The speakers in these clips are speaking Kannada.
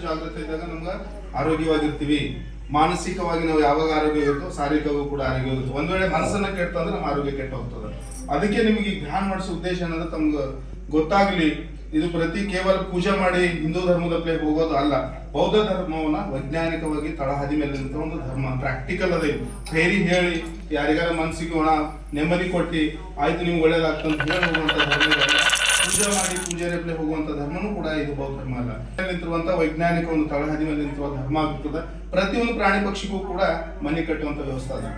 ಜಾಗೃತಿ ಇದ್ದಾಗ ನಮ್ಗೆ ಆರೋಗ್ಯವಾಗಿರ್ತೀವಿ. ಮಾನಸಿಕವಾಗಿ ನಾವು ಯಾವಾಗ ಆರೋಗ್ಯ ಇರುತ್ತೋ ಶಾರೀರಿಕವೂ ಕೂಡ ಆರೋಗ್ಯ ಇರುತ್ತೆ. ಒಂದ್ ವೇಳೆ ಮನಸ್ಸನ್ನ ಕೆಟ್ಟಂದ್ರೆ ನಮ್ಮ ಆರೋಗ್ಯ ಕೆಟ್ಟ ಹೋಗ್ತದೆ. ಅದಕ್ಕೆ ನಿಮಗೆ ಧ್ಯಾನ ಮಾಡಿಸೋ ಉದ್ದೇಶ ಏನಂದ್ರೆ ತಮ್ಗೆ ಗೊತ್ತಾಗ್ಲಿ, ಇದು ಕೇವಲ ಪೂಜೆ ಮಾಡಿ ಹಿಂದೂ ಧರ್ಮದ ಪ್ಲೇ ಹೋಗೋದು ಅಲ್ಲ. ಬೌದ್ಧ ಧರ್ಮವನ್ನ ವೈಜ್ಞಾನಿಕವಾಗಿ ತಳಹದಿ ಮೇಲೆ ನಿಂತ ಒಂದು ಧರ್ಮ, ಪ್ರಾಕ್ಟಿಕಲ್ ಅದೇ. ಥೇರಿ ಹೇಳಿ ಯಾರಿಗಾರ ಮನಸ್ಸಿಗೆ ಒಣ ನೆಮ್ಮದಿ ಕೊಟ್ಟು ಆಯ್ತು ನಿಮ್ಗೆ ಒಳ್ಳೇದಾಗ್ತಂತ ಹೇಳಿ ಹೋಗುವಂತ ಧರ್ಮ ಇಲ್ಲ. ಪೂಜೆ ಮಾಡಿ ಪೂಜೆ ಪ್ಲೇ ಹೋಗುವಂತ ಧರ್ಮನೂ ಕೂಡ ಇದು ಬೌದ್ಧ ಧರ್ಮ ಅಲ್ಲ. ನಿಂತಿರುವಂತ ವೈಜ್ಞಾನಿಕ ಒಂದು ತಳಹದಿ ಮೇಲೆ ನಿಂತಿರುವ ಧರ್ಮ ಆಗ್ತದೆ. ಪ್ರತಿಯೊಂದು ಪ್ರಾಣಿ ಪಕ್ಷಿಗೂ ಕೂಡ ಮನೆ ಕಟ್ಟುವಂತ ವ್ಯವಸ್ಥೆ ಅದ.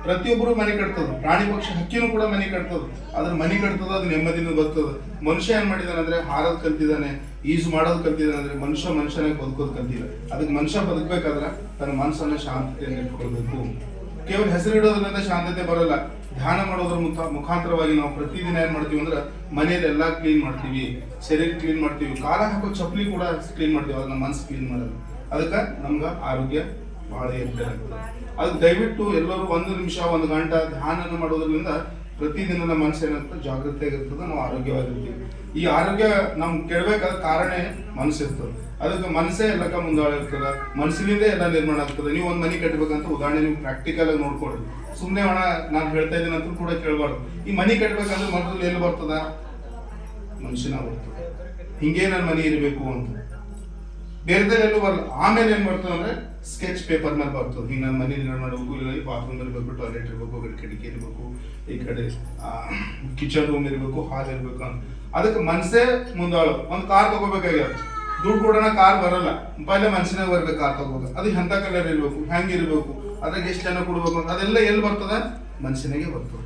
ಪ್ರತಿಯೊಬ್ಬರು ಮನೆ ಕಟ್ತದ. ಪ್ರಾಣಿ ಪಕ್ಷಿ ಹಕ್ಕಿನೂ ಕೂಡ ಮನೆ ಕಟ್ತದ. ಅದ್ರ ಮನೆ ಕಟ್ತದ, ಅದು ನೆಮ್ಮದಿನೂ ಬರ್ತದ. ಮನುಷ್ಯ ಏನ್ ಮಾಡಿದಾನೆ ಅಂದ್ರೆ ಹಾರೋದ್ ಕಲ್ತಿದ್ದಾನೆ, ಈಜು ಮಾಡೋದು ಕಲ್ತಿದ್ದಾನೆ ಅಂದ್ರೆ ಮನುಷ್ಯನಾಗಿ ಬದುಕೋದು ಕಲ್ತಿಲ್ಲ. ಅದಕ್ಕೆ ಮನುಷ್ಯ ಬದುಕಬೇಕಾದ್ರೆ ತನ್ನ ಮನಸ್ಸನ್ನ ಶಾಂತತೆಯನ್ನು ಇಟ್ಕೊಳ್ಬೇಕು. ಕೇವಲ ಹೆಸರಿಡೋದ್ರಿಂದ ಶಾಂತತೆ ಬರಲ್ಲ. ಧ್ಯಾನ ಮಾಡೋದ್ರ ಮುಖಾಂತರವಾಗಿ ನಾವು ಪ್ರತಿದಿನ ಏನ್ ಮಾಡ್ತೀವಿ ಅಂದ್ರೆ ಮನೆಯಲ್ಲೆಲ್ಲ ಕ್ಲೀನ್ ಮಾಡ್ತೀವಿ, ಶರೀರ ಕ್ಲೀನ್ ಮಾಡ್ತೀವಿ, ಕಾಲ ಹಾಕೋ ಚಪ್ಪಲಿ ಕೂಡ ಕ್ಲೀನ್ ಮಾಡ್ತೀವಿ. ಅದನ್ನ ಮನಸ್ಸು ಕ್ಲೀನ್ ಮಾಡೋದು. ಅದಕ್ಕೆ ನಮ್ಗೆ ಆರೋಗ್ಯ ಬಹಳ ಏರ್ಪೇರಾಗ್ತದೆ. ಅದಕ್ಕೆ ದಯವಿಟ್ಟು ಎಲ್ಲರೂ 1 ನಿಮಿಷ 1 ಗಂಟೆ ಧ್ಯಾನ ಮಾಡೋದ್ರಿಂದ ಪ್ರತಿದಿನ ನಮ್ಮ ಮನಸ್ಸು ಏನಾಗ್ತದೆ ಜಾಗೃತಿ ಆಗಿರ್ತದೆ, ನಾವು ಆರೋಗ್ಯವಾಗಿರ್ತೀವಿ. ಈ ಆರೋಗ್ಯ ನಮ್ಗೆ ಕೆಡಬೇಕಾದ ಕಾರಣ ಮನಸ್ಸು ಇರ್ತದೆ. ಅದಕ್ಕೆ ಮನಸ್ಸೇ ಎಲ್ಲಕ್ಕ ಮುಂದಾಳಿರ್ತದೆ. ಮನಸ್ಸಿನಿಂದ ಎಲ್ಲ ನಿರ್ಮಾಣ ಆಗ್ತದೆ. ನೀವು ಒಂದು ಮನೆ ಕಟ್ಟಬೇಕಂತ ಉದಾಹರಣೆ ನೀವು ಪ್ರಾಕ್ಟಿಕಲ್ ಆಗಿ ನೋಡ್ಕೊಡ್ರಿ. ಸುಮ್ಮನೆ ಹಣ ನಾನು ಹೇಳ್ತಾ ಇದ್ದೀನಿ ಅಂತ ಕೂಡ ಕೇಳಬಾರ್ದು. ಈ ಮನೆ ಕಟ್ಟಬೇಕಂದ್ರೆ ಮೊದಲು ಎಲ್ಲಿ ಬರ್ತದ? ಮನುಷ್ಯನ ಬರ್ತದೆ. ಹಿಂಗೆ ನನ್ನ ಮನೆ ಇರಬೇಕು ಅಂತ ಬೇರೆ ಎಲ್ಲೂ ಬರಲ್ಲ. ಆಮೇಲೆ ಏನ್ ಬರ್ತದೆ ಅಂದ್ರೆ ಸ್ಕೆಚ್ ಪೇಪರ್ ಮೇಲೆ ಬರ್ತದೆ. ಹಿಂಗೆ ನನ್ನ ಮನೆ ನಿರ್ಮಾಣ ಮಾಡಬೇಕು, ಇಲ್ಲ ಬಾತ್ರೂಮ್ ಇರಬೇಕು, ಟಾಯ್ಲೆಟ್ ಇರಬೇಕು, ಕಿಟಕಿ ಇರಬೇಕು, ಈ ಕಡೆ ಕಿಚನ್ ರೂಮ್ ಇರಬೇಕು, ಹಾಲ್ ಇರಬೇಕು ಅಂತ. ಅದಕ್ಕೆ ಮನಸ್ಸೇ ಮುಂದಾಳು. ಒಂದು ಕಾರ್ ತಗೋಬೇಕಾಗ್ಯದ, ದುಡ್ಡು ಕೊಡೋಣ ಕಾರ್ ಬರಲ್ಲ. ಪೈಲೆ ಮನುಷ್ಯನಾಗ ಬರ್ಬೇಕು ಕಾರ್ ತಗೋಬೇಕು. ಅದು ಎಂತ ಕಲರ್ ಇರಬೇಕು, ಹೆಂಗಿರ್ಬೇಕು, ಅದ್ರಾಗ ಎಷ್ಟು ಜನ ಕೊಡ್ಬೇಕು ಅಂತ ಅದೆಲ್ಲ ಎಲ್ಲಿ ಬರ್ತದ? ಮನುಷ್ಯನಿಗೆ ಬರ್ತದೆ.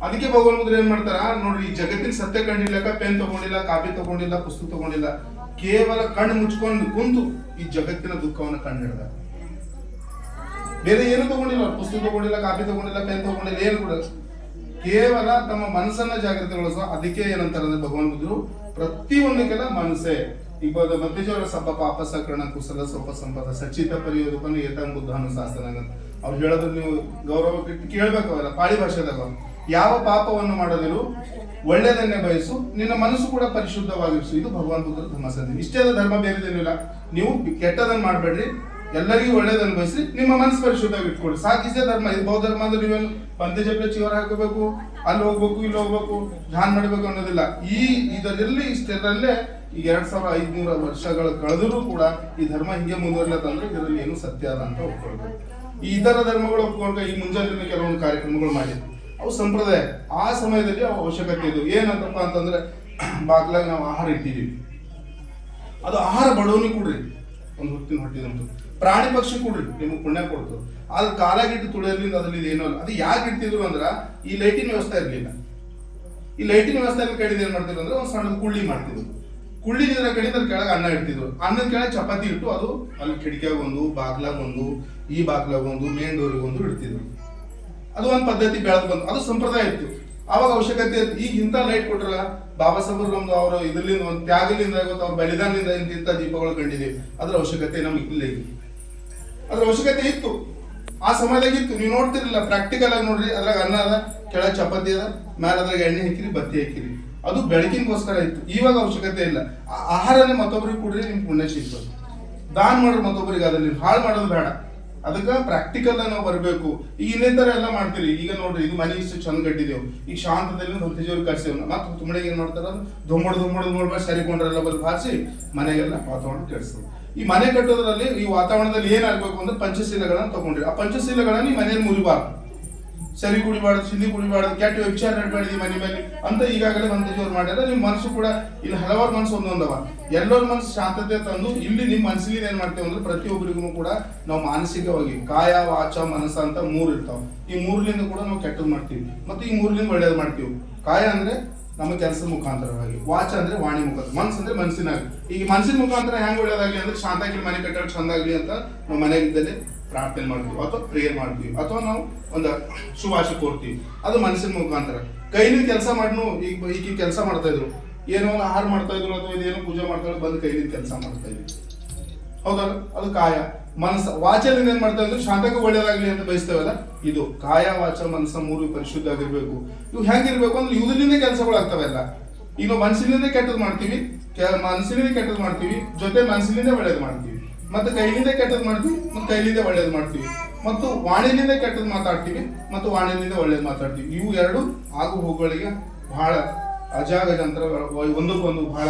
ಅದಕ್ಕೆ ಭಗವಾನ್ ಬುದ್ಧರು ಏನ್ ಮಾಡ್ತಾರ ನೋಡ್ರಿ, ಈ ಜಗತ್ತಿನ ಸತ್ಯ ಕಂಡಿಡ್ಲಕ್ಕ ಪೆನ್ ತಗೊಂಡಿಲ್ಲ, ಕಾಪಿ ತಗೊಂಡಿಲ್ಲ, ಪುಸ್ತಕ ತಗೊಂಡಿಲ್ಲ. ಕೇವಲ ಕಣ್ಣು ಮುಚ್ಕೊಂಡು ಕುಂತು ಈ ಜಗತ್ತಿನ ದುಃಖವನ್ನು ಕಂಡಿಡ್ದ. ಬೇರೆ ಏನು ತಗೊಂಡಿಲ್ಲ, ಪುಸ್ತಕ ತಗೊಂಡಿಲ್ಲ, ಕಾಪಿ ತಗೊಂಡಿಲ್ಲ, ಪೆನ್ ತಗೊಂಡಿಲ್ಲ, ಏನು ಕೂಡ ಕೇವಲ ತಮ್ಮ ಮನಸ್ಸನ್ನ ಜಾಗೃತಿಗೊಳಿಸುವ. ಅದಕ್ಕೆ ಏನಂತಾರೆ ಭಗವಾನ್ ಬುದ್ಧರು ಪ್ರತಿಯೊಂದಕ್ಕೆಲ್ಲ ಮನಸ್ಸೇ. ಈಗ ಮಧ್ಯಜವರ ಸಬ್ಬ ಪಾಪ ಸಕರಣ ಕುಶಲ ಸೊಪ್ಪ ಸಂಪದ ಸಚಿತ ಪರಿಯೋದಪನ ಏತಂ ಬುದ್ಧ ಅನುಶಾಸನ ಅಂತ ಅವ್ರು ಹೇಳೋದ್ರ ನೀವು ಗೌರವ ಕೇಳ್ಬೇಕು. ಅವರ ಪಾಳಿ ಭಾಷೆದಾಗ ಯಾವ ಪಾಪವನ್ನು ಮಾಡದಿರು, ಒಳ್ಳೆಯದನ್ನೇ ಬಯಸು, ನಿನ್ನ ಮನಸ್ಸು ಕೂಡ ಪರಿಶುದ್ಧವಾಗಿರಿಸು. ಇದು ಭಗವಾನ್ ಬುದ್ಧರ ಧರ್ಮ ಸಂದೇಶ. ಇಷ್ಟೇ ಧರ್ಮ, ಬೇರೆದೇನಿಲ್ಲ. ನೀವು ಕೆಟ್ಟದನ್ನು ಮಾಡಬೇಡ್ರಿ, ಎಲ್ಲರಿಗೂ ಒಳ್ಳೇದನ್ನು ಬಯಸಿ, ನಿಮ್ಮ ಮನಸ್ಸು ಪರಿಶುದ್ಧವಾಗಿ ಇಟ್ಕೊಳ್ಳಿ. ಸಾಕಿಸೇ ಧರ್ಮ. ಇದು ಬೌದ್ಧ ಧರ್ಮ ಅಂದ್ರೆ ನೀವೇನು ಪಂಚಜಪ್ಲೆ ಚಿವರ ಹಾಕಬೇಕು, ಅಲ್ಲಿ ಹೋಗ್ಬೇಕು, ಇಲ್ಲಿ ಹೋಗ್ಬೇಕು, ಧ್ಯಾನ ಮಾಡಬೇಕು ಅನ್ನೋದಿಲ್ಲ. ಇದರಲ್ಲಿ ಇಷ್ಟೆಲ್ಲೇ ಈಗ 2500 ವರ್ಷಗಳು ಕಳೆದರೂ ಕೂಡ ಈ ಧರ್ಮ ಹಿಂಗೆ ಮುಂದುವರಿಲತ್ತಂದ್ರೆ ಇದರಲ್ಲಿ ಏನು ಸತ್ಯ ಅದ ಅಂತ ಒಪ್ಕೊಳ್ಬೇಕು. ಈ ಇತರ ಧರ್ಮಗಳು ಒಪ್ಕೊಂಡ್ರೆ ಈ ಮುಂಜಾನೆ ಕೆಲವೊಂದು ಕಾರ್ಯಕ್ರಮಗಳು ಮಾಡಿದ್ರು, ಅವು ಸಂಪ್ರದಾಯ. ಆ ಸಮಯದಲ್ಲಿ ಅವು ಅವಶ್ಯಕತೆ ಇದು. ಏನಂತಪ್ಪ ಅಂತಂದ್ರೆ ಬಾಗ್ಲಾಗ ನಾವು ಆಹಾರ ಇಟ್ಟಿದೀವಿ, ಅದು ಆಹಾರ ಬಡವನಿಗೆ ಕೊಡ್ರಿ, ಒಂದು ಹೊತ್ತಿನ ಹೊಟ್ಟಿದಂತು. ಪ್ರಾಣಿ ಪಕ್ಷಿ ಕೊಡ್ರಿ, ನಿಮ್ಗೆ ಪುಣ್ಯ ಕೊಡ್ತದೆ. ಆದ್ರೆ ಕಾಲಾಗಿಟ್ಟು ತುಳಿಯೋದ್ರಿಂದ ಅದ್ರಲ್ಲಿ ಏನೋ ಅಲ್ಲ. ಅದು ಯಾಕೆ ಇಡ್ತಿದ್ರು ಅಂದ್ರ ಈ ಲೈಟಿನ ವ್ಯವಸ್ಥೆ ಇರಲಿಲ್ಲ. ಈ ಲೈಟಿನ ವ್ಯವಸ್ಥೆ ಕಡಿದು ಏನ್ ಮಾಡ್ತಿದ್ರು ಅಂದ್ರೆ ಒಂದು ಸಣ್ಣ ಕುಳ್ಳಿ ಮಾಡ್ತಿದ್ರು. ಕುಳ್ಳಿ ನೀರ ಕಡಿದ ಕೆಳಗೆ ಅನ್ನ ಇಡ್ತಿದ್ರು. ಅನ್ನದ ಕೆಳಗೆ ಚಪಾತಿ ಇಟ್ಟು ಅದು ಅಲ್ಲಿ ಕಿಟಕಿಯಾಗ ಒಂದು, ಬಾಗ್ಲಾಗ ಒಂದು, ಈ ಬಾಗ್ಲಾಗ ಒಂದು, ಮೇನ್ ಡೋರಿಗೆ ಒಂದು ಇಡ್ತಿದ್ರು. ಅದು ಒಂದು ಪದ್ಧತಿ ಬೆಳೆದು ಬಂತು. ಅದು ಸಂಪ್ರದಾಯ ಇತ್ತು. ಅವಾಗ ಅವಶ್ಯಕತೆ ಇತ್ತು. ಈಗ ಇಂಥ ಲೈಟ್ ಕೊಟ್ರ ಬಾಬಾ ಸಾಹೇಬರು ನಮ್ದು ಅವರು ಇದರಿಂದ ಒಂದು ತ್ಯಾಗದಿಂದ ಗೊತ್ತು, ಅವ್ರ ಬಲಿದಾನದಿಂದ ಇಂಥ ದೀಪಗಳು ಕಂಡಿದ್ದೀವಿ. ಅದ್ರ ಅವಶ್ಯಕತೆ ನಮ್ಗೆ ಇಲ್ಲ. ಈಗ ಅದ್ರ ಅವಶ್ಯಕತೆ ಇತ್ತು, ಆ ಸಮಯದಾಗ ಇತ್ತು. ನೀವು ನೋಡ್ತಿರಲಿಲ್ಲ, ಪ್ರಾಕ್ಟಿಕಲ್ ಆಗಿ ನೋಡ್ರಿ. ಅದ್ರಾಗ ಅನ್ನ ಅದ, ಕೆಳಗೆ ಚಪಾತಿ ಅದ, ಮೇಲೆ ಅದ್ರಾಗ ಎಣ್ಣೆ ಹಾಕಿರಿ, ಬತ್ತಿ ಹಾಕಿರಿ. ಅದು ಬೆಳಕಿನಗೋಸ್ಕರ ಇತ್ತು. ಇವಾಗ ಅವಶ್ಯಕತೆ ಇಲ್ಲ. ಆಹಾರನೇ ಮತ್ತೊಬ್ಬರಿಗೆ ಕೊಡ್ರಿ, ನಿಮ್ಗೆ ಪುಣ್ಯ ಸಿಗ್ತದೆ. ದಾನ ಮಾಡ್ರಿ ಮತ್ತೊಬ್ಬರಿಗೆ, ಅದ್ರಲ್ಲಿ ಹಾಳು ಮಾಡೋದು ಬೇಡ. ಅದಕ್ಕೆ ಪ್ರಾಕ್ಟಿಕಲ್ ನಾವು ಬರಬೇಕು. ಈಗ ಇನ್ನೇತರ ಎಲ್ಲ ಮಾಡ್ತೀರಿ. ಈಗ ನೋಡ್ರಿ, ಇದು ಮನೆ ಇಷ್ಟು ಚಂದ ಕಟ್ಟಿದೇವು, ಈಗ ಶಾಂತದಲ್ಲಿ ಹೊತ್ತಿಜೋರು ಕರ್ಸೇವ್. ಮತ್ತೆ ತುಮಡೆಗೆ ಏನ್ ಮಾಡ್ತಾರ, ಧುಮ್ಮಡ್ ನೋಡ್ಬೇಕು, ಸರಿಕೊಂಡ್ರೆಲ್ಲ ಬಂದು ಹಾರಿಸಿ ಮನೆಗೆಲ್ಲ ವಾತಾವರಣ ಕೆಡಿಸ್ತದೆ. ಈ ಮನೆ ಕಟ್ಟೋದ್ರಲ್ಲಿ ಈ ವಾತಾವರಣದಲ್ಲಿ ಏನಾಗಬೇಕು ಅಂದ್ರೆ ಪಂಚಶೀಲಗಳನ್ನ ತಗೊಂಡ್ರಿ. ಆ ಪಂಚಶೀಲಗಳನ್ನ ಈ ಮನೆಯಲ್ಲಿ ಮುರಿಬಾರ್ದು. ಸರಿ ಕುಡಿಬಾರ್ದು, ಸಿದ್ದಿ ಕುಡಿಬಾರ್ದು, ಕೆಟ್ಟ ವಿಚಾರ ನಡ್ಬೇಡಿ ಮನೆ ಮೇಲೆ ಅಂತ ಈಗಾಗಲೇ ಮಂತ್ರಿಜೋರು ಮಾಡ್ಯಾರ. ನಿಮ್ಮ ಮನಸ್ಸು ಕೂಡ ಇಲ್ಲಿ ಹಲವಾರು ಮನಸ್ಸು ಒಂದೊಂದವ. ಎಲ್ಲರ ಮನಸ್ಸು ಶಾಂತತೆ ತಂದು ಇಲ್ಲಿ ನಿಮ್ಮ ಮನಸ್ಸಿಗೆ ಏನ್ ಮಾಡ್ತೇವೆ ಅಂದ್ರೆ ಪ್ರತಿಯೊಬ್ಬರಿಗೂ ಕೂಡ ನಾವು ಮಾನಸಿಕವಾಗಿ ಕಾಯ ವಾಚ ಮನಸ್ಸ ಅಂತ 3 ಇರ್ತಾವ. ಈ 3ಲಿಂದ ಕೂಡ ನಾವು ಕೆಟ್ಟದ್ ಮಾಡ್ತೀವಿ, ಮತ್ತೆ ಈ 3ಲಿಂದ ಒಳ್ಳೇದ್ ಮಾಡ್ತೀವಿ. ಕಾಯ ಅಂದ್ರೆ ನಮ್ಮ ಕೆಲಸದ ಮುಖಾಂತರವಾಗಿ, ವಾಚ ಅಂದ್ರೆ ವಾಣಿ ಮುಖಾಂತರ, ಮನಸ್ಸು ಅಂದ್ರೆ ಮನಸ್ಸಿನಾಗ. ಈಗ ಮನಸ್ಸಿನ ಮುಖಾಂತರ ಹೆಂಗ್ ಒಳ್ಳೇದಾಗ್ಲಿ ಅಂದ್ರೆ ಶಾಂತಾಗಿ ಮನೆ ಕಟ್ಟೋದು ಚಂದಾಗ್ಲಿ ಅಂತ ನಾವು ಮನೆಗಿದ್ದಲ್ಲಿ ಪ್ರಾರ್ಥನೆ ಮಾಡ್ತೀವಿ, ಅಥವಾ ಪ್ರೇಯರ್ ಮಾಡ್ತೀವಿ, ಅಥವಾ ನಾವು ಒಂದು ಶುಭಾಶಯ ಕೋರ್ತೀವಿ. ಅದು ಮನಸ್ಸಿನ ಮುಖಾಂತರ. ಕೈಲಿ ಕೆಲಸ ಮಾಡ್ನು. ಈಗ ಕೆಲಸ ಮಾಡ್ತಾ ಇದ್ರು, ಏನೋ ಒಂದು ಆಹಾರ ಮಾಡ್ತಾ ಇದ್ರು, ಅಥವಾ ಇದೇನೋ ಪೂಜೆ ಮಾಡ್ತಾ ಇದ್ರು, ಬಂದು ಕೈಲಿ ಕೆಲಸ ಮಾಡ್ತಾ ಇದ್ವಿ. ಹೌದಲ್ಲ? ಅದು ಕಾಯ. ಮನಸ್ಸು ವಾಚದಿಂದ ಏನ್ ಮಾಡ್ತಾ ಇದ್ರು, ಶಾಂತಕ್ಕೆ ಒಳ್ಳೇದಾಗ್ಲಿ ಅಂತ ಬಯಸ್ತೇವಲ್ಲ. ಇದು ಕಾಯ ವಾಚ ಮನಸ್ಸ 3 ಪರಿಶುದ್ಧ ಆಗಿರ್ಬೇಕು. ಇವು ಹೆಂಗಿರ್ಬೇಕು ಅಂದ್ರೆ ಇವುದರಿಂದ ಕೆಲಸಗಳು ಆಗ್ತಾವೆಲ್ಲ. ಈಗ ನಾವು ಮನಸ್ಸಿನಿಂದ ಕೆಟ್ಟದ್ದು ಮಾಡ್ತೀವಿ, ಮನಸ್ಸಿನಿಂದ ಕೆಟ್ಟದ್ದು ಮಾಡ್ತೀವಿ, ಜೊತೆ ಮನಸ್ಸಿನಿಂದ ಒಳ್ಳೇದು ಮಾಡ್ತೀವಿ, ಮತ್ತೆ ಕೈಲಿಂದ ಕೆಟ್ಟದ್ದು ಮಾಡ್ತೀವಿ, ಮತ್ತೆ ಕೈಲಿಂದ ಒಳ್ಳೇದು ಮಾಡ್ತೀವಿ, ಮತ್ತು ವಾಣಿನಿಂದ ಕೆಟ್ಟದ್ದು ಮಾತಾಡ್ತೀವಿ, ಮತ್ತು ವಾಣಿನಿಂದ ಒಳ್ಳೇದು ಮಾತಾಡ್ತೀವಿ. ಇವು ಎರಡು ಆಗು ಹೋಗುಗಳಿಗೆ ಬಹಳ ಅಜಾಗಜಾಂತರ, ಒಂದಕ್ಕೊಂದು ಬಹಳ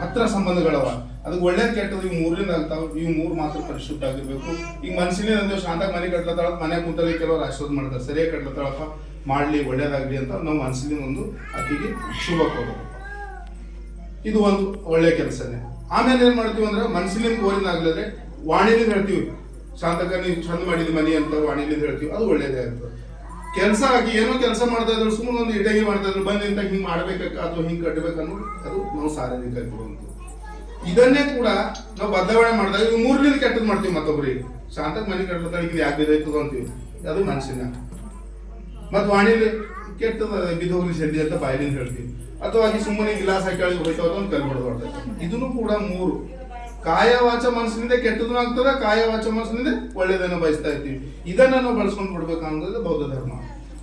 ಹತ್ರ ಸಂಬಂಧಗಳವ. ಅದಕ್ಕೆ ಒಳ್ಳೇದು ಕೆಟ್ಟದ್ದು ಇವು ಮೂರಿಂದ ಆಗ್ತಾವೆ. ಇವು ಮೂರು ಮಾತ್ರ ಪರಿಶುದ್ಧ ಆಗಿರ್ಬೇಕು. ಈಗ ಮನಸ್ಸಿನಿಂದ ಒಂದು ಶಾಂತಾಗ ಮನೆ ಕಟ್ಲತ್ತಾಳ, ಮನೆ ಕುಂತಲ್ಲಿ ಕೆಲವರು ಆಶೀರ್ವಾದ ಮಾಡ್ತಾರೆ, ಸರಿಯಾಗಿ ಕಟ್ಲತ್ತಾಳಪ್ಪ, ಮಾಡಲಿ ಒಳ್ಳೇದಾಗ್ಲಿ ಅಂತ ನಾವು ಮನಸ್ಸಿನ ಒಂದು ಆಕೆಗೆ ಶುಭ ಕೊಡೋದು. ಇದು ಒಂದು ಒಳ್ಳೆ ಕೆಲಸನೇ. ಆಮೇಲೆ ಏನ್ ಮಾಡ್ತೀವಿ ಅಂದ್ರೆ ಮನಸ್ಸಿನಿಂದ ಗೋರಿಂದ ಆಗ್ಲಿದ್ರೆ ವಾಣಿಲಿಂದ ಹೇಳ್ತೀವಿ, ಶಾಂತಕ ನೀವು ಚಂದ ಮಾಡಿದ ಮನಿ ಅಂತ ವಾಣಿಲಿಂದ ಹೇಳ್ತೀವಿ, ಅದು ಒಳ್ಳೇದೇ ಆಗ್ತದೆ. ಕೆಲಸ ಆಗಿ ಏನೋ ಕೆಲಸ ಮಾಡ್ತಾ ಇದ್ರು, ಸುಮ್ಮನೆ ಒಂದು ಇಟಗಿ ಮಾಡ್ತಾ ಇದ್ರು, ಬಂದು ಇಂತ ಹಿಂಗ್ ಮಾಡ್ಬೇಕ ಅಥವಾ ಹಿಂಗ್ ಕಟ್ಟಬೇಕನ್ನೋ ಅದು ನಾವು ಸಾರ್ವಜನಿಕ ಕೊಡುವಂತ. ಇದನ್ನೇ ಕೂಡ ನಾವು ಬದಲಾವಣೆ ಮಾಡಿದಾಗ ಇವು ಮೂರಲಿಂದ ಕೆಟ್ಟದ್ದು ಮಾಡ್ತೀವಿ. ಮತ್ತೊಬ್ಬರಿಗೆ ಶಾಂತಕ್ ಮನೆ ಕಟ್ಟದ ಇದು ಯಾಕೆ ಬಿದ್ದೈತದ ಅಂತೀವಿ, ಅದು ಮನಸ್ಸಿನ. ಮತ್ ವಾಣಿಲಿ ಕೆಟ್ಟದ ಬಿದ್ದೋಗ್ಲಿ ಸೆಡ್ಡಿ ಅಂತ ಬಾಯಿಲಿಂದ ಹೇಳ್ತೀವಿ, ಅಥವಾ ಆಗಿ ಸುಮ್ಮನೆ ಗಿಲಾಸ್ ಹಾಕಿ ಹೋಯ್ತಾವ ಅಂತ ಕಲ್ ಹೊಡೆದು. ಇದನ್ನು ಕೂಡ ಮೂರು ಕಾಯ ವಾಚ ಮನಸ್ಸಿನಿಂದ ಕೆಟ್ಟದನ್ನು ಆಗ್ತದೆ, ಕಾಯ ವಾಚ ಮನಸ್ಸಿನಿಂದ ಒಳ್ಳೇದನ್ನು ಬಯಸ್ತಾ ಇರ್ತೀವಿ. ಇದನ್ನ ನಾವು ಬಳಸ್ಕೊಂಡು ಬಿಡ್ಬೇಕನ್ನೋದು ಬೌದ್ಧ ಧರ್ಮ.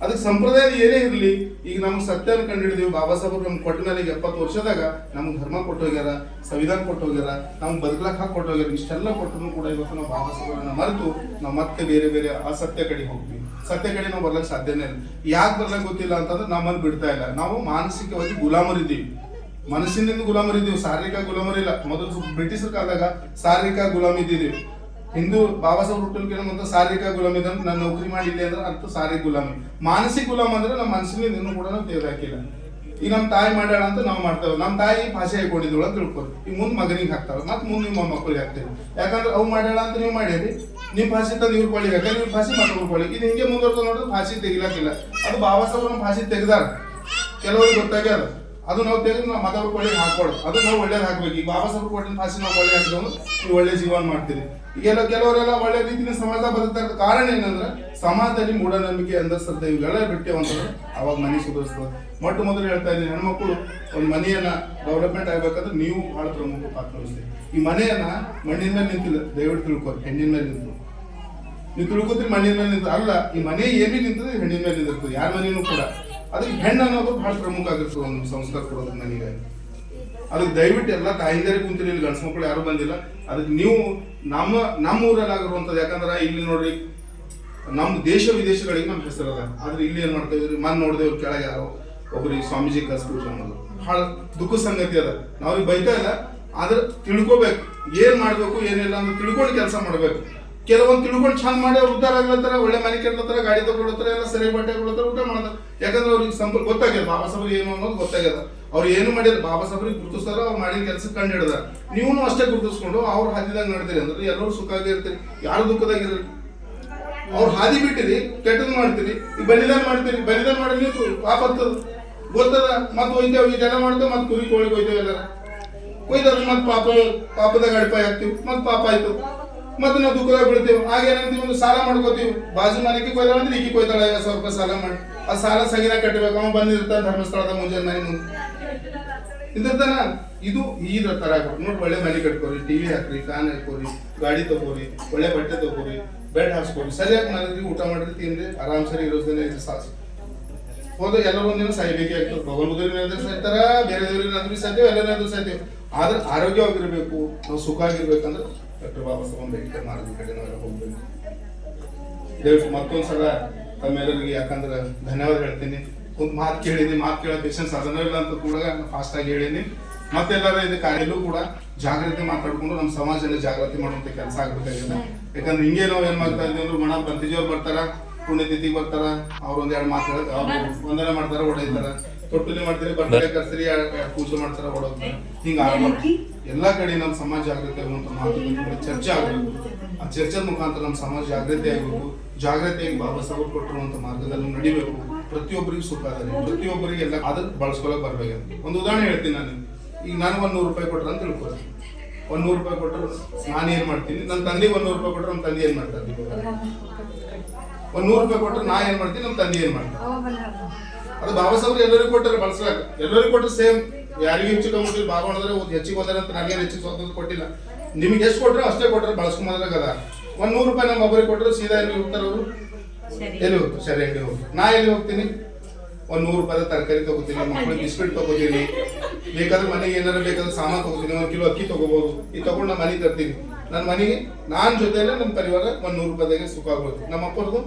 ಅದಕ್ಕೆ ಸಂಪ್ರದಾಯ ಏನೇ ಇರಲಿ, ಈಗ ನಮ್ಗೆ ಸತ್ಯನ ಕಂಡು ಹಿಡಿದೀವಿ. ಬಾಬಾ ಸಾಹೇಬ್ ನಮ್ಗೆ ಕೊಟ್ಟ ಮೇಲೆ 70 ವರ್ಷದಾಗ ನಮ್ಗೆ ಧರ್ಮ ಕೊಟ್ಟು ಹೋಗ್ಯಾರ, ಸಂವಿಧಾನ ಕೊಟ್ಟು ಹೋಗ್ಯಾರ, ನಮ್ಗೆ ಬದುಕಲಾಕ ಹಾಕಿ ಕೊಟ್ಟು ಹೋಗ್ಯಾರ. ಇಷ್ಟೆಲ್ಲ ಕೊಟ್ಟರು ಕೂಡ ಇವತ್ತು ನಾವು ಬಾಬಾ ಸಾಹೇಬರನ್ನ ಮರೆತು ನಾವು ಮತ್ತೆ ಬೇರೆ ಬೇರೆ ಅಸತ್ಯ ಕಡೆ ಹೋಗ್ತೀವಿ. ಸತ್ಯ ಕಡೆ ನಾವು ಬರ್ಲಕ್ಕೆ ಸಾಧ್ಯನೇ ಇಲ್ಲ. ಯಾಕೆ ಬರ್ಲಕ್ಕೆ ಗೊತ್ತಿಲ್ಲ ಅಂತಂದ್ರೆ ನಮ್ಮನ್ನು ಬಿಡ್ತಾ ಇಲ್ಲ. ನಾವು ಮಾನಸಿಕವಾಗಿ ಗುಲಾಮರಿದ್ದೀವಿ, ಮನಸ್ಸಿನಿಂದ ಗುಲಾಮರಿದ್ದೀವಿ, ಶಾರೀರಿಕ ಗುಲಾಮರಿಲ್ಲ. ಮೊದಲು ಬ್ರಿಟಿಷರ ಕಾಲದಾಗ ಶಾರೀರಿಕ ಗುಲಾಮ್ ಇದ್ದೀವಿ. ಹಿಂದೂ ಬಾಬಾ ಸಾಹೇಬ್ ಹುಟ್ಟಲ್ಕಿನ ಮುಂದೆ ಶಾರೀರಿಕ ಗುಲಾಮ್ ಇದೆ ಅಂತ, ನಾನು ನೌಕರಿ ಮಾಡಿದ್ದೆ ಅಂದ್ರೆ ಅಂತ ಶಾರೀರಿಕ ಗುಲಾಮಿ. ಮಾನಸಿಕ ಗುಲಾಮ್ ಅಂದ್ರೆ ನಮ್ಮ ಮನಸ್ಸಿನಿಂದ ಇನ್ನೂ ಕೂಡ ನಾವು ತೆಗೆದಾಕಿಲ್ಲ. ಈಗ ನಮ್ಮ ತಾಯಿ ಮಾಡ್ಯಾಳ ಅಂತ ನಾವು ಮಾಡ್ತೇವೆ. ನಮ್ಮ ತಾಯಿ ಭಾಷೆ ಹಾಕೊಂಡಿದ್ಳು ಅಂತ ತಿಳ್ಕೊರಿ, ಈಗ ಮುಂದೆ ಮಗನಿಗೆ ಹಾಕ್ತಾವೆ, ಮತ್ತೆ ಮುಂದೆ ನಿಮ್ಮ ಮಕ್ಕಳಿಗೆ ಹಾಕ್ತೇವೆ. ಯಾಕಂದ್ರೆ ಅವು ಮಾಡ್ಯಾಳ ಅಂತ ನೀವು ಮಾಡಿರಿ, ನಿಮ್ಮ ಭಾಷೆ ತಂದು ಇವ್ರ ಕೊಳ್ಳಿಗೆ ಹಾಕಿ, ಇವ್ರ ಭಾಷೆ ಮತ್ತೊಬ್ರು ಕೊಳ್ಳಿಗೆ. ಇದು ಹಿಂಗೆ ಮುಂದುವರ್ತ ನೋಡಿದ್ರೆ ಭಾಷೆ ತೆಗಿಲಾಕಿಲ್ಲ. ಅದು ಬಾಬಾ ಸಾಹೇಬ್ ನಮ್ಮ ಭಾಷೆ ತೆಗ್ದಾರ, ಕೆಲವರಿಗೆ ಗೊತ್ತಾಗ್ಯದ. ಅದು ನಾವು ತೆಗೆದು ನಾವು ಮತ್ತೊಬ್ರು ಕೊಳ್ಳಿಗೆ ಹಾಕೊಡು, ಅದು ನಾವು ಒಳ್ಳೇದು ಹಾಕ್ಬೇಕು. ಈಗ ಬಾಬಾ ಸಾಹೇಬ್ ಕೊಟ್ಟಿನ ಭಾಷೆ ನಾವು ಒಳ್ಳೆ ಹಾಕಿದ್ರು ನೀವು ಒಳ್ಳೆ ಜೀವನ ಮಾಡ್ತೀರಿ. ಈಗೆಲ್ಲ ಕೆಲವರೆಲ್ಲ ಒಳ್ಳೆ ರೀತಿಯ ಸಮಾಜ ಬದುಕ್ತಾ ಇರೋದು ಕಾರಣ ಏನಂದ್ರೆ ಸಮಾಜದಲ್ಲಿ ಮೂಢನಂಬಿಕೆ, ಅಂಧಶ್ರದ್ಧೆ ಇವೆಲ್ಲ ಬಿಟ್ಟೇವು ಅಂತಂದ್ರೆ ಅವಾಗ ಮನೆ ಸುಧಾರಿಸ್ತದೆ. ಮೊಟ್ಟ ಮೊದಲು ಹೇಳ್ತಾ ಇದ್ದೀನಿ, ಹೆಣ್ಮಕ್ಳು ಒಂದು ಮನೆಯನ್ನ ಡೆವಲಪ್ಮೆಂಟ್ ಆಗ್ಬೇಕಾದ್ರೆ ನೀವು ಬಹಳ ಪ್ರಮುಖ ಪಾತ್ರ ವಹಿಸ್ತೀವಿ. ಈ ಮನೆಯನ್ನ ಮಣ್ಣಿನ ಮೇಲೆ ನಿಂತಿಲ್ಲ, ದಯವಿಟ್ಟು ತಿಳ್ಕೊರಿ, ಹೆಣ್ಣಿನ ಮೇಲೆ ನಿಂತು ನೀವು ತಿಳ್ಕೊತೀರಿ. ಮಣ್ಣಿನ ಮೇಲೆ ನಿಂತು ಅಲ್ಲ, ಈ ಮನೆ ಏನೇ ನಿಂತದೆ ಹೆಣ್ಣಿನ ಮೇಲೆ ನಿಂತಿರ್ತದೆ, ಯಾರ ಮನೇನೂ ಕೂಡ. ಅದಕ್ಕೆ ಹೆಣ್ಣು ಅನ್ನೋದು ಬಹಳ ಪ್ರಮುಖ ಆಗಿರ್ತದೆ ಒಂದು ಸಂಸ್ಕಾರ ಕೊಡೋದು ಮನೆಗೆ. ಅದಕ್ಕೆ ದಯವಿಟ್ಟು ಎಲ್ಲ ತಾಯಿಂದರೇ ಕುಂತಿರಿ, ಇಲ್ಲಿ ಗಂಡ್ಸ ಮಕ್ಕಳು ಯಾರು ಬಂದಿಲ್ಲ. ಅದಕ್ಕೆ ನೀವು ನಮ್ಮ ಊರಲ್ಲಾಗಿರುವಂಥದ್ದು. ಯಾಕಂದ್ರೆ ಇಲ್ಲಿ ನೋಡ್ರಿ, ನಮ್ಮ ದೇಶ ವಿದೇಶಗಳಿಗೆ ನಮ್ಮ ಹೆಸರದ, ಆದ್ರೆ ಇಲ್ಲಿ ಏನ್ ಮಾಡ್ತಾ ಇದ್ರಿ, ಮನ್ ನೋಡಿದೆವ್ರು ಕೆಳಗೆ ಯಾರೋ ಒಬ್ರಿಗೆ ಸ್ವಾಮೀಜಿ ಕಸ್ ಪೂಜೆ ಮಾಡೋದು ಬಹಳ ದುಃಖ ಸಂಗತಿ ಅದ. ನಾವ್ರಿಗೆ ಬೈತಾ ಇಲ್ಲ, ಆದ್ರೆ ತಿಳ್ಕೊಬೇಕು ಏನ್ ಮಾಡ್ಬೇಕು ಏನಿಲ್ಲ ಅಂತ ತಿಳ್ಕೊಂಡು ಕೆಲಸ ಮಾಡ್ಬೇಕು. ಕೆಲವೊಂದು ತಿಳ್ಕೊಂಡು ಚಂದ ಮಾಡಿ ಅವ್ರು ಉದ್ದಾರ ಆಗ್ಲತ್ತಾರ, ಒಳ್ಳೆ ಮನೆ ಕೆಡ್ಲತ್ತಾರ, ಗಾಡಿ ತಗೊಳ್ತಾರ, ಎಲ್ಲ ಸರಿ ಬಟ್ಟೆ ಕೊಡ್ತಾರ, ಊಟ ಮಾಡ್ತಾರೆ. ಯಾಕಂದ್ರೆ ಅವ್ರಿಗೆ ಸಂಪರ್ಕ ಗೊತ್ತಾಗ್ಯದ, ಬಾಬಾ ಸಾಹೇಬ್ರಿಗೆ ಏನು ಅನ್ನೋದು ಗೊತ್ತಾಗ್ಯದ. ಅವ್ರು ಏನು ಮಾಡಿದ್ರು ಬಾಬಾ ಸಾಹೇಬ್ರಿಗೆ ಗುರುತಿಸ್ತಾರ, ಅವ್ರು ಮಾಡಿದ ಕೆಲಸ ಕಂಡು ಹಿಡ್ದಾರ. ನೀವು ಅಷ್ಟೇ ಗುರುತಿಸ್ಕೊಂಡು ಅವ್ರ ಹಾದಿದಾಗ ನಡ್ತೀರಿ ಅಂದ್ರೆ ಎಲ್ಲರೂ ಸುಖ ಆಗಿರ್ತೀರಿ, ಯಾರು ದುಃಖದಾಗಿರ್ರಿ. ಅವ್ರ ಹಾದಿ ಬಿಟ್ಟಿರಿ, ಕೆಟ್ಟದ್ ಮಾಡ್ತೀರಿ, ಈ ಬಲಿದಾನ ಮಾಡ್ತೀರಿ. ಬಲಿದಾನ ಮಾಡಿ ನೀವು ಪಾಪ ಹತ್ತದ ಗೊತ್ತದ, ಮತ್ತೆ ಹೋಯ್ತೇವೆ, ಇದೆಲ್ಲ ಮಾಡ್ತೇವೆ, ಮತ್ತೆ ಕುರಿ ಕೋಳಿಗೆ ಹೋಯ್ತೇವೆ, ಎಲ್ಲರ ಹೋಯ್ತದ, ಮತ್ತೆ ಪಾಪದಾಗ ಅಡಿಪಾಯಿ ಹಾಕ್ತಿವಿ, ಮತ್ತೆ ಪಾಪ ಆಯ್ತು, ಮತ್ತೆ ನಾವು ದುಃಖದಾಗ ಬೀಳ್ತೇವೆ. ಹಾಗೇನಂತೀವಿ, ಒಂದು ಸಾಲ ಮಾಡ್ಕೋತೀವಿ. ಬಾಜು ಮನೆಗೆ ಕೊಯ್ದಾಳ ಅಂದ್ರೆ ಈಕಿ ಕೊಯ್ತಾಳ 50,000 ರೂಪಾಯಿ ಸಾಲ ಮಾಡಿ, ಆ ಸಾಲ ಸಗಿನ ಕಟ್ಟಬೇಕು. ಅವ ಬಂದಿರ್ತಾನೆ ಧರ್ಮಸ್ಥಳದ ಮುಂಜಾನೆ ಮನೆ ಮುಂದೆ ಇದಿರ್ತಾನ. ಇದು ಈ ತರ ನೋಡಿ, ಒಳ್ಳೆ ಮನೆ ಕಟ್ಕೋರಿ, ಟಿವಿ ಹಾಕ್ರಿ, ಫ್ಯಾನ್ ಹಾಕೋರಿ, ಗಾಡಿ ತಗೋರಿ, ಒಳ್ಳೆ ಬಟ್ಟೆ ತಗೋರಿ, ಬೆಡ್ ಹಾಕ್ಸ್ಕೊರಿ, ಸರಿಯಾಗಿ ಮನೆಗೆ ಊಟ ಮಾಡಿದ್ರೆ ತಿಂದ್ರೆ ಆರಾಮ್ ಸರಿ ಇರೋದನ್ನೇ ಸಾಕು. ಹೋದ ಎಲ್ಲರೂ ಒಂದಿನ ಸಾಯ್ಬೇಕೇ ಆಗ್ತದೆ. ಭಗವಂತರಿನಾದ್ರೂ ಸಾಯ್ತಾರ, ಬೇರೆ ದೇವರಿನಾದ್ರೂ ಸಾಯ್ತೇವೆ, ಎಲ್ಲರಿನಾದ್ರೂ ಸಾಯ್ತೇವೆ. ಆದ್ರೆ ಆರೋಗ್ಯವಾಗಿರ್ಬೇಕು, ನಾವು ಸುಖ ಆಗಿರ್ಬೇಕಂದ್ರೆ ಡಾಕ್ಟರ್ ಬಾಬಾ ಸಾಹೇಬ್ ಅಂಬೇಡ್ಕರ್ ಮಾರ್ಗದ ಕಡೆ ನಾವೆಲ್ಲ ಹೋಗ್ಬೇಕು. ದಯವಿಟ್ಟು ಮತ್ತೊಂದ್ಸಲ ತಮ್ಮೆಲ್ಲರಿಗೆ ಯಾಕಂದ್ರೆ ಧನ್ಯವಾದ ಹೇಳ್ತೀನಿ. ಒಂದು ಮಾತು ಕೇಳಿನಿ, ಮಾತು ಕೇಳೋ ಪೇಷನ್ಸ್ ಅದನ್ನ ಇಲ್ಲ ಅಂತ ಕೂಡ ಫಾಸ್ಟ್ ಆಗಿ ಹೇಳಿನಿ. ಮತ್ತೆಲ್ಲರೂ ಇದಕ್ಕೆ ಎಲ್ಲೂ ಕೂಡ ಜಾಗೃತಿ ಮಾತಾಡ್ಕೊಂಡು ನಮ್ಮ ಸಮಾಜದಲ್ಲಿ ಜಾಗೃತಿ ಮಾಡುವಂತ ಕೆಲಸ ಆಗ್ಬೇಕಾಗಿದೆ. ಯಾಕಂದ್ರೆ ಹಿಂಗೆ ನಾವು ಏನ್ ಮಾಡ್ತಾ ಇದ್ದೀವಿ ಅಂದ್ರೆ, ಮಣ ಭಂತಿಜಿಯವ್ರು ಬರ್ತಾರ, ಪುಣ್ಯತಿಥಿಗೆ ಬರ್ತಾರ, ಅವ್ರು ಒಂದೆರಡು ಮಾತು ವಂದನೆ ಮಾಡ್ತಾರ, ಹೊಡೆಯ್ತಾರ, ತೊಟ್ಟಲಿ ಮಾಡ್ತೀರಿ, ಬರ್ತಡೇ ಕರ್ಸಿರಿ, ಪೂಜೆ ಮಾಡ್ತಾರ, ಹೊಡೋಗ್ತಾರೆ. ಹಿಂಗ ಎಲ್ಲಾ ಕಡೆ ನಮ್ಮ ಸಮಾಜ ಜಾಗೃತಿ ಆಗುವಂತ ಮಾತುಕತೆ ಚರ್ಚೆ ಆಗಬೇಕು. ಆ ಚರ್ಚೆ ಮುಖಾಂತರ ನಮ್ಮ ಸಮಾಜ ಜಾಗೃತಿ ಆಗಬೇಕು. ಜಾಗೃತಿಯಾಗಿ ಬಾಬಾ ಸಾಹೇಬ್ ಕೊಟ್ಟಿರುವಂತ ಮಾರ್ಗದಲ್ಲಿ ನಡಿಬೇಕು. ಪ್ರತಿಯೊಬ್ಬರಿಗೂ ಸುಖ ಅದ, ಪ್ರತಿಯೊಬ್ಬರಿಗೆ ಎಲ್ಲ ಅದನ್ನ ಬಳಸ್ಕೊಳಕ್ ಬರ್ಬೇಕಂತ. ಒಂದು ಉದಾಹರಣೆ ಹೇಳ್ತೀನಿ ನಾನು. ಈಗ ನಾನು 100 ರೂಪಾಯಿ ಕೊಟ್ರ ಅಂತ ತಿಳ್ಕೊಳಿ, 100 ರೂಪಾಯಿ ಕೊಟ್ಟರು ನಾನು ಏನ್ ಮಾಡ್ತೀನಿ, ನನ್ನ ತಂದೆಗೆ 100 ರೂಪಾಯಿ ಕೊಟ್ಟರೆ ನಮ್ಮ ತಂದೆ ಏನ್ ಮಾಡ್ತಾರೆ, 100 ರೂಪಾಯಿ ಕೊಟ್ಟರೆ ನಾ ಏನ್ ಮಾಡ್ತೀನಿ, ನಮ್ಮ ತಂದೆ ಏನ್ ಮಾಡ್ತಾರೆ. ಅದು ಬಾಬಾ ಸಾಹೇಬ್ರು ಎಲ್ಲರಿಗೂ ಕೊಟ್ಟರೆ ಬಳಸ್ಲಾಕ, ಎಲ್ಲರಿಗೂ ಕೊಟ್ಟರೆ ಸೇಮ್. ಯಾರಿಗೂ ಹೆಚ್ಚು ಕಮ್ಮಿ ಬಾಬಾ ಮಾಡಿದ್ರೆ ಹೆಚ್ಚಿಗೆ ಹೋದ್ರೆ ಅಂತ ನನಗೇನು ಹೆಚ್ಚಿಗೆ ಸ್ವಾತಂತ್ರ್ಯ ಕೊಟ್ಟಿಲ್ಲ. ನಿಮ್ಗೆ ಎಷ್ಟು ಕೊಟ್ಟರೆ ಅಷ್ಟೇ ಕೊಟ್ಟರೆ ಬಳಸ್ಕೊಂಬಂದ್ರಾಗ ಅದ. 100 ರೂಪಾಯಿ ನಮ್ಮ ಒಬ್ಬರಿಗೆ ಕೊಟ್ಟರೆ ಸೀದಾ ಎಲ್ಲಿ ಹೋಗ್ತಾರೆ ಅವರು, ಎಲ್ಲಿ ಹೋಗ್ತಾರೆ, ಸರಿ ಎಲ್ಲಿ ಹೋಗ್ತಾರೆ. ನಾ ಎಲ್ಲಿ ಹೋಗ್ತೀನಿ, ಒಂದ್ 100 ರೂಪಾಯಿ ತರಕಾರಿ ತಗೋತೀನಿ, ಮಕ್ಕಳಿಗೆ ಬಿಸ್ಕೆಟ್ ತಗೋತೀನಿ, ಬೇಕಾದ್ರೆ ಮನೆಗೆ ಏನಾರ ಬೇಕಾದ್ರೆ ಸಾಮಾನು ತಗೋತೀನಿ, 1 ಕಿಲೋ ಅಕ್ಕಿ ತಗೋಬಹುದು. ಇದು ತಗೊಂಡು ನಾನು ಮನೆಗೆ ತರ್ತೀನಿ. ನನ್ನ ಮನೆಗೆ ನಾನ್ ಜೊತೆಲೆ ನಮ್ಮ ಪರಿವಾರ ಒಂದ್ 100 ರೂಪಾಯಿದಾಗೆ ಸುಖ ಆಗ್ಬೋದು. ನಮ್ಮ ಅಪ್ಪರದು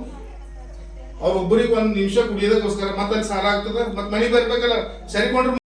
ಅವ್ರೊಬ್ಬರಿಗೆ 1 ನಿಮಿಷ ಕುಡಿಯೋದಕ್ಕೋಸ್ಕರ ಮತ್ತೆ ಸಾಲ ಆಗ್ತದ, ಮತ್ತೆ ಮನೆಗೆ ಬರ್ಬೇಕಲ್ಲ, ಸರಿಕೊಂಡ್ರೆ